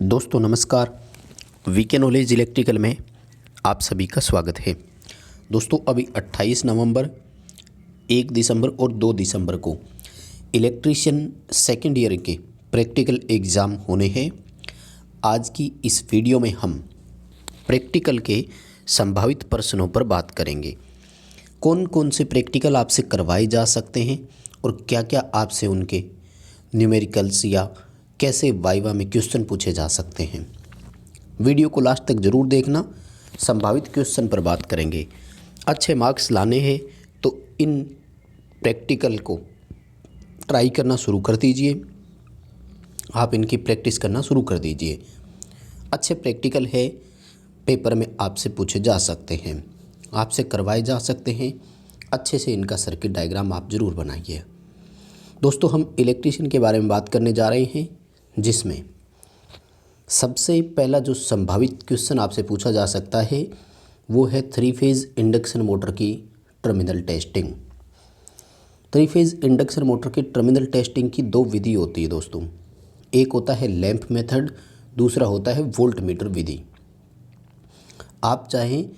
दोस्तों नमस्कार। VK knowledge electrical में आप सभी का स्वागत है। दोस्तों अभी 28 नवंबर, 1 दिसंबर और 2 दिसंबर को इलेक्ट्रीशियन सेकेंड ईयर के प्रैक्टिकल एग्ज़ाम होने हैं। आज की इस वीडियो में हम प्रैक्टिकल के संभावित प्रश्नों पर बात करेंगे। कौन कौन से प्रैक्टिकल आपसे करवाए जा सकते हैं और क्या क्या आपसे उनके न्यूमेरिकल्स या कैसे वाइवा में क्वेश्चन पूछे जा सकते हैं। वीडियो को लास्ट तक ज़रूर देखना। संभावित क्वेश्चन पर बात करेंगे। अच्छे मार्क्स लाने हैं तो इन प्रैक्टिकल को ट्राई करना शुरू कर दीजिए। आप इनकी प्रैक्टिस करना शुरू कर दीजिए। अच्छे प्रैक्टिकल है, पेपर में आपसे पूछे जा सकते हैं, आपसे करवाए जा सकते हैं। अच्छे से इनका सर्किट डायग्राम आप ज़रूर बनाइए। दोस्तों हम इलेक्ट्रीशियन के बारे में बात करने जा रहे हैं, जिसमें सबसे पहला जो संभावित क्वेश्चन आपसे पूछा जा सकता है वो है 3 फेज़ इंडक्शन मोटर की terminal testing. 3 phase induction motor की टर्मिनल टेस्टिंग की दो विधि होती है दोस्तों। एक होता है लैंप मेथड, दूसरा होता है वोल्ट मीटर विधि। आप चाहें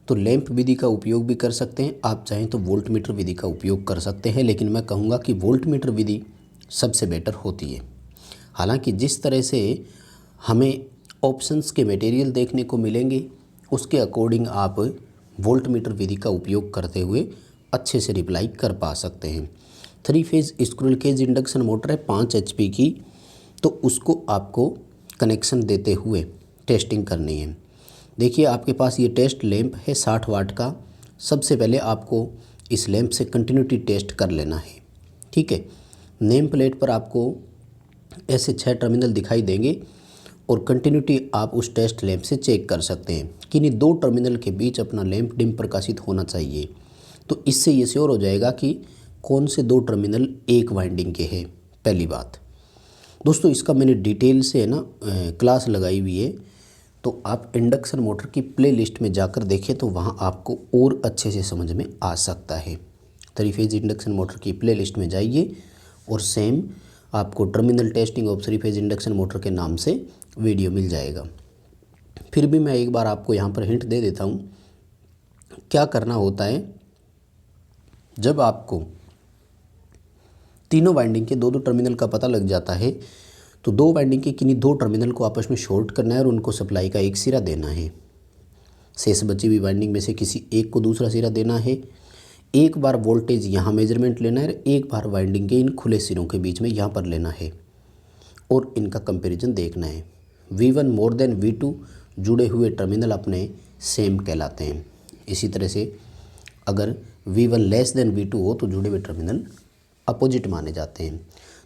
तो लैंप विधि का उपयोग भी कर सकते हैं, आप चाहें तो वोल्ट मीटर विधि का उपयोग कर सकते हैं, लेकिन मैं कहूँगा कि वोल्ट मीटर विधि सबसे बेटर होती है। हालांकि जिस तरह से हमें ऑप्शंस के मटेरियल देखने को मिलेंगे उसके अकॉर्डिंग आप वोल्ट मीटर विधि का उपयोग करते हुए अच्छे से रिप्लाई कर पा सकते हैं। 3 phase squirrel cage induction motor है 5 HP की, तो उसको आपको कनेक्शन देते हुए टेस्टिंग करनी है। देखिए आपके पास ये टेस्ट लैंप है 60 वाट का। सबसे पहले आपको इस लैंप से कंटिन्यूटी टेस्ट कर लेना है, ठीक है। नेम प्लेट पर आपको ऐसे 6 टर्मिनल दिखाई देंगे और कंटिन्यूटी आप उस टेस्ट लैंप से चेक कर सकते हैं कि इन 2 टर्मिनल के बीच अपना लैंप डिम प्रकाशित होना चाहिए। तो इससे ये श्योर हो जाएगा कि कौन से 2 टर्मिनल एक वाइंडिंग के हैं। पहली बात दोस्तों, इसका मैंने डिटेल से है ना क्लास लगाई हुई है, तो आप इंडक्शन मोटर की प्ले लिस्ट में जाकर देखें तो वहाँ आपको और अच्छे से समझ में आ सकता है। 3 फेज़ इंडक्शन मोटर की प्ले लिस्ट में जाइए और सेम आपको terminal testing of 3 phase induction motor के नाम से वीडियो मिल जाएगा। फिर भी मैं एक बार आपको यहाँ पर हिंट दे देता हूँ। क्या करना होता है, जब आपको तीनों वाइंडिंग के 2-2 टर्मिनल का पता लग जाता है तो 2 वाइंडिंग के किन्हीं 2 टर्मिनल को आपस में शॉर्ट करना है और उनको सप्लाई का एक सिरा देना है। शेष बची हुई वाइंडिंग में से किसी एक को दूसरा सिरा देना है। एक बार वोल्टेज यहाँ मेजरमेंट लेना है, एक बार वाइंडिंग के इन खुले सिरों के बीच में यहाँ पर लेना है और इनका कंपैरिजन देखना है। V1 मोर देन V2 जुड़े हुए टर्मिनल अपने सेम कहलाते हैं। इसी तरह से अगर V1 लेस देन V2 हो तो जुड़े हुए टर्मिनल अपोजिट माने जाते हैं।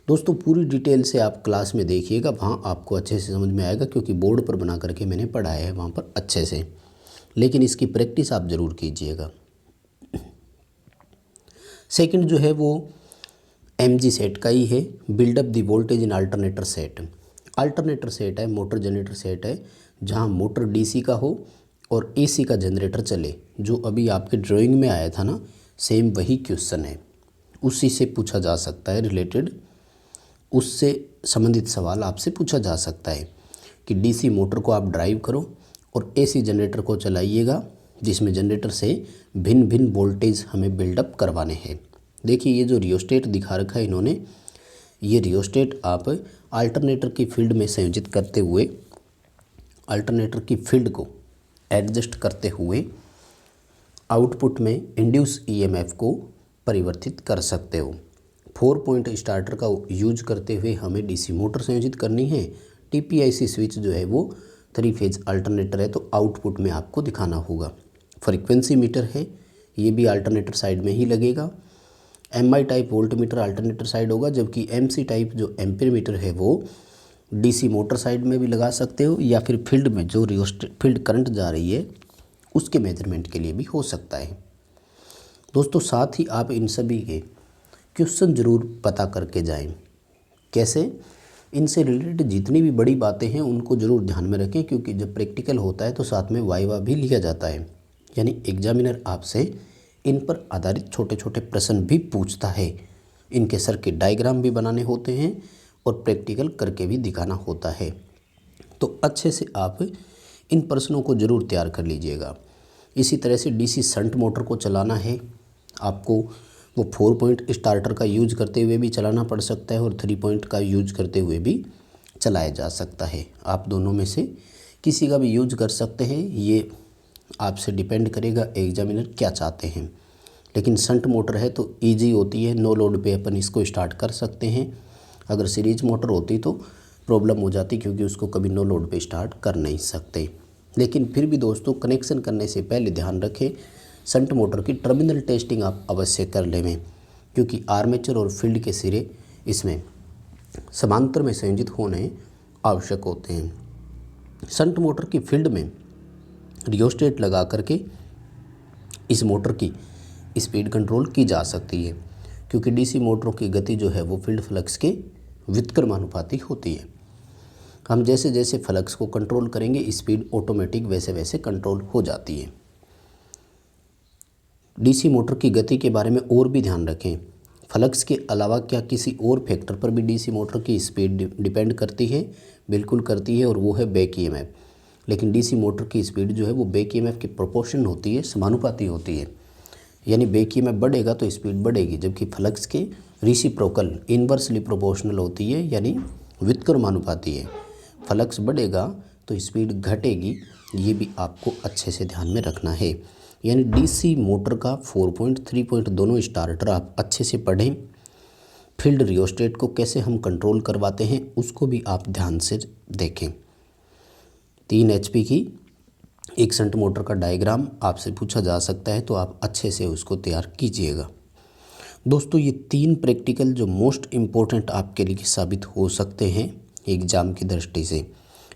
दोस्तों पूरी डिटेल से आप क्लास में देखिएगा, वहाँ आपको अच्छे से समझ में आएगा, क्योंकि बोर्ड पर बना करके मैंने पढ़ाया है वहाँ पर अच्छे से। लेकिन इसकी प्रैक्टिस आप ज़रूर कीजिएगा। सेकंड जो है वो MG सेट का ही है, build up the voltage in alternator set. Alternator set है, मोटर जनरेटर सेट है, जहां मोटर DC का हो और AC का जनरेटर चले। जो अभी आपके ड्राइंग में आया था ना, सेम वही क्वेश्चन है, उसी से पूछा जा सकता है रिलेटेड, उससे संबंधित सवाल आपसे पूछा जा सकता है कि DC मोटर को आप ड्राइव करो और AC जनरेटर को चलाइएगा, जिसमें जनरेटर से भिन्न भिन्न वोल्टेज हमें बिल्डअप करवाने हैं। देखिए ये जो रियोस्टेट दिखा रखा है इन्होंने, ये रियोस्टेट आप अल्टरनेटर की फील्ड में संयोजित करते हुए, अल्टरनेटर की फील्ड को एडजस्ट करते हुए आउटपुट में इंड्यूस EMF को परिवर्तित कर सकते हो। 4 पॉइंट स्टार्टर का यूज करते हुए हमें DC मोटर संयोजित करनी है। TPIC स्विच जो है वो 3 फेज़ अल्टरनेटर है, तो आउटपुट में आपको दिखाना होगा। फ्रीक्वेंसी मीटर है, ये भी अल्टरनेटर साइड में ही लगेगा। MI type volt meter alternator side होगा, जबकि MC टाइप जो एम्पीयर मीटर है वो DC मोटर साइड में भी लगा सकते हो, या फिर फील्ड में जो फील्ड करंट जा रही है उसके मेजरमेंट के लिए भी हो सकता है। दोस्तों साथ ही आप इन सभी के क्वेश्चन ज़रूर पता करके जाएं। कैसे? इनसे रिलेटेड जितनी भी बड़ी बातें हैं उनको ज़रूर ध्यान में रखें, क्योंकि जब प्रैक्टिकल होता है तो साथ में वाइवा भी लिया जाता है, यानी एग्जामिनर आपसे इन पर आधारित छोटे छोटे प्रश्न भी पूछता है। इनके सर्किट डायग्राम भी बनाने होते हैं और प्रैक्टिकल करके भी दिखाना होता है। तो अच्छे से आप इन प्रश्नों को ज़रूर तैयार कर लीजिएगा। इसी तरह से डीसी शंट मोटर को चलाना है आपको, वो 4 पॉइंट स्टार्टर का यूज करते हुए भी चलाना पड़ सकता है और 3 पॉइंट का यूज करते हुए भी चलाया जा सकता है। आप दोनों में से किसी का भी यूज कर सकते हैं, ये आपसे डिपेंड करेगा एग्जामिनर क्या चाहते हैं। लेकिन शंट मोटर है तो इजी होती है, नो लोड पे अपन इसको स्टार्ट कर सकते हैं। अगर सीरीज मोटर होती तो प्रॉब्लम हो जाती, क्योंकि उसको कभी नो लोड पे स्टार्ट कर नहीं सकते। लेकिन फिर भी दोस्तों कनेक्शन करने से पहले ध्यान रखें, शंट मोटर की टर्मिनल टेस्टिंग आप अवश्य कर लें, क्योंकि आर्मेचर और फील्ड के सिरे इसमें समांतर में संयोजित होने आवश्यक होते हैं। शंट मोटर की फील्ड में रियोस्टेट लगा करके इस मोटर की स्पीड कंट्रोल की जा सकती है, क्योंकि डीसी मोटरों की गति जो है वो फील्ड फ्लक्स के व्युत्क्रमानुपाती होती है। हम जैसे जैसे फ्लक्स को कंट्रोल करेंगे स्पीड ऑटोमेटिक वैसे वैसे कंट्रोल हो जाती है। डीसी मोटर की गति के बारे में और भी ध्यान रखें, फ्लक्स के अलावा क्या किसी और फैक्टर पर भी डीसी मोटर की स्पीड डिपेंड करती है? बिल्कुल करती है, और वो है बैक ईएमएफ। लेकिन डीसी मोटर की स्पीड जो है वो बैक ईएमएफ की प्रोपोर्शन होती है, समानुपाती होती है। यानी बैक ईएमएफ बढ़ेगा तो स्पीड बढ़ेगी, जबकि फ्लक्स के रेसिप्रोकल इन्वर्सली प्रोपोर्शनल होती है, यानी व्युत्क्रमानुपाती है। फ्लक्स बढ़ेगा तो स्पीड घटेगी, ये भी आपको अच्छे से ध्यान में रखना है। यानी डीसी मोटर का 4 पॉइंट 3 पॉइंट दोनों स्टार्टर आप अच्छे से पढ़ें। फील्ड रियोस्टेट को कैसे हम कंट्रोल करवाते हैं उसको भी आप ध्यान से देखें। 3 HP की एक शंट मोटर का डायग्राम आपसे पूछा जा सकता है, तो आप अच्छे से उसको तैयार कीजिएगा। दोस्तों ये 3 प्रैक्टिकल जो मोस्ट इम्पोर्टेंट आपके लिए साबित हो सकते हैं एग्ज़ाम की दृष्टि से,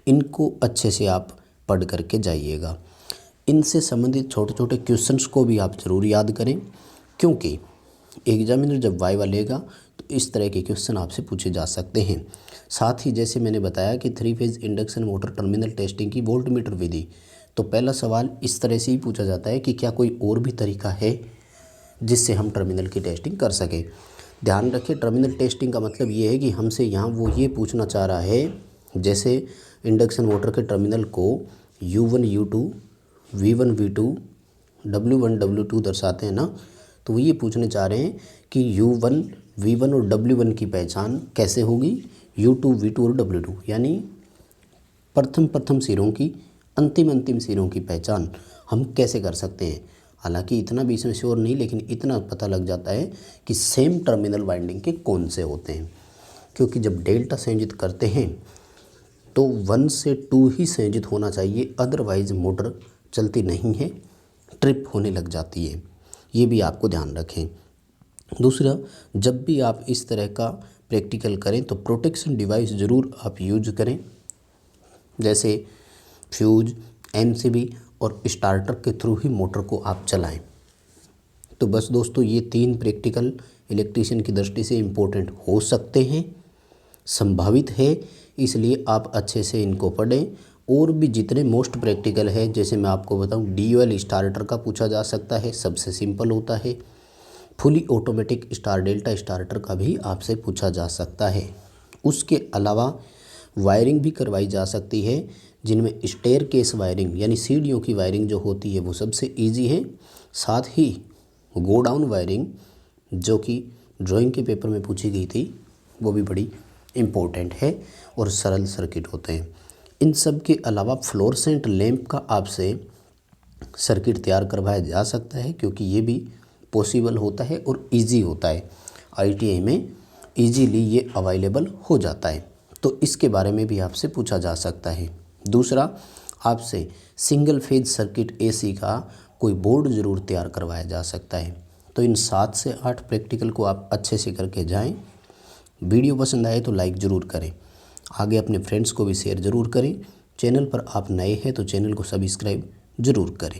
इनको अच्छे से आप पढ़ करके जाइएगा। इनसे संबंधित छोटे छोटे क्वेश्चंस को भी आप ज़रूर याद करें, क्योंकि एग्जामिनर जब वाइवा लेगा तो इस तरह के क्वेश्चन आपसे पूछे जा सकते हैं। साथ ही जैसे मैंने बताया कि 3 phase induction motor terminal testing की वोल्टमीटर विधि, तो पहला सवाल इस तरह से ही पूछा जाता है कि क्या कोई और भी तरीका है जिससे हम टर्मिनल की टेस्टिंग कर सकें। ध्यान रखें, टर्मिनल टेस्टिंग का मतलब ये है कि हमसे यहाँ वो ये पूछना चाह रहा है, जैसे इंडक्शन मोटर के टर्मिनल को U1 U2 V1 V2 W1 W2 दर्शाते हैं ना, तो वो ये पूछने चाह रहे हैं कि U1 V1 और W1 की पहचान कैसे होगी, U2 V2 और W2, यानी प्रथम सिरों की अंतिम सिरों की पहचान हम कैसे कर सकते हैं। हालांकि इतना भी इसमें श्योर नहीं, लेकिन इतना पता लग जाता है कि सेम टर्मिनल वाइंडिंग के कौन से होते हैं, क्योंकि जब डेल्टा संयोजित करते हैं तो 1 से 2 ही संयोजित होना चाहिए, अदरवाइज मोटर चलती नहीं है, ट्रिप होने लग जाती है। ये भी आपको ध्यान रखें। दूसरा, जब भी आप इस तरह का प्रैक्टिकल करें तो प्रोटेक्शन डिवाइस ज़रूर आप यूज करें, जैसे फ्यूज, MCB और स्टार्टर के थ्रू ही मोटर को आप चलाएं। तो बस दोस्तों ये 3 प्रैक्टिकल इलेक्ट्रीशियन की दृष्टि से इम्पोर्टेंट हो सकते हैं, संभावित है, इसलिए आप अच्छे से इनको पढ़ें। और भी जितने मोस्ट प्रैक्टिकल है, जैसे मैं आपको बताऊं, DOL स्टार्टर का पूछा जा सकता है, सबसे सिंपल होता है। Fully automatic star delta starter का भी आपसे पूछा जा सकता है। उसके अलावा वायरिंग भी करवाई जा सकती है, जिनमें स्टेयर केस वायरिंग यानी सीढ़ियों की वायरिंग जो होती है वो सबसे ईजी है। साथ ही गोडाउन वायरिंग जो कि ड्राइंग के पेपर में पूछी गई थी, वो भी बड़ी इम्पोर्टेंट है और सरल सर्किट होते हैं। इन सब के अलावा फ्लोरेसेंट लैंप का आपसे सर्किट तैयार करवाया जा सकता है, क्योंकि ये भी पॉसिबल होता है और इजी होता है। ITI में इजीली ये अवेलेबल हो जाता है, तो इसके बारे में भी आपसे पूछा जा सकता है। दूसरा, आपसे सिंगल फेज सर्किट AC का कोई बोर्ड ज़रूर तैयार करवाया जा सकता है। तो इन 7 से 8 प्रैक्टिकल को आप अच्छे से करके जाएं। वीडियो पसंद आए तो लाइक ज़रूर करें, आगे अपने फ्रेंड्स को भी शेयर ज़रूर करें। चैनल पर आप नए हैं तो चैनल को सब्सक्राइब ज़रूर करें।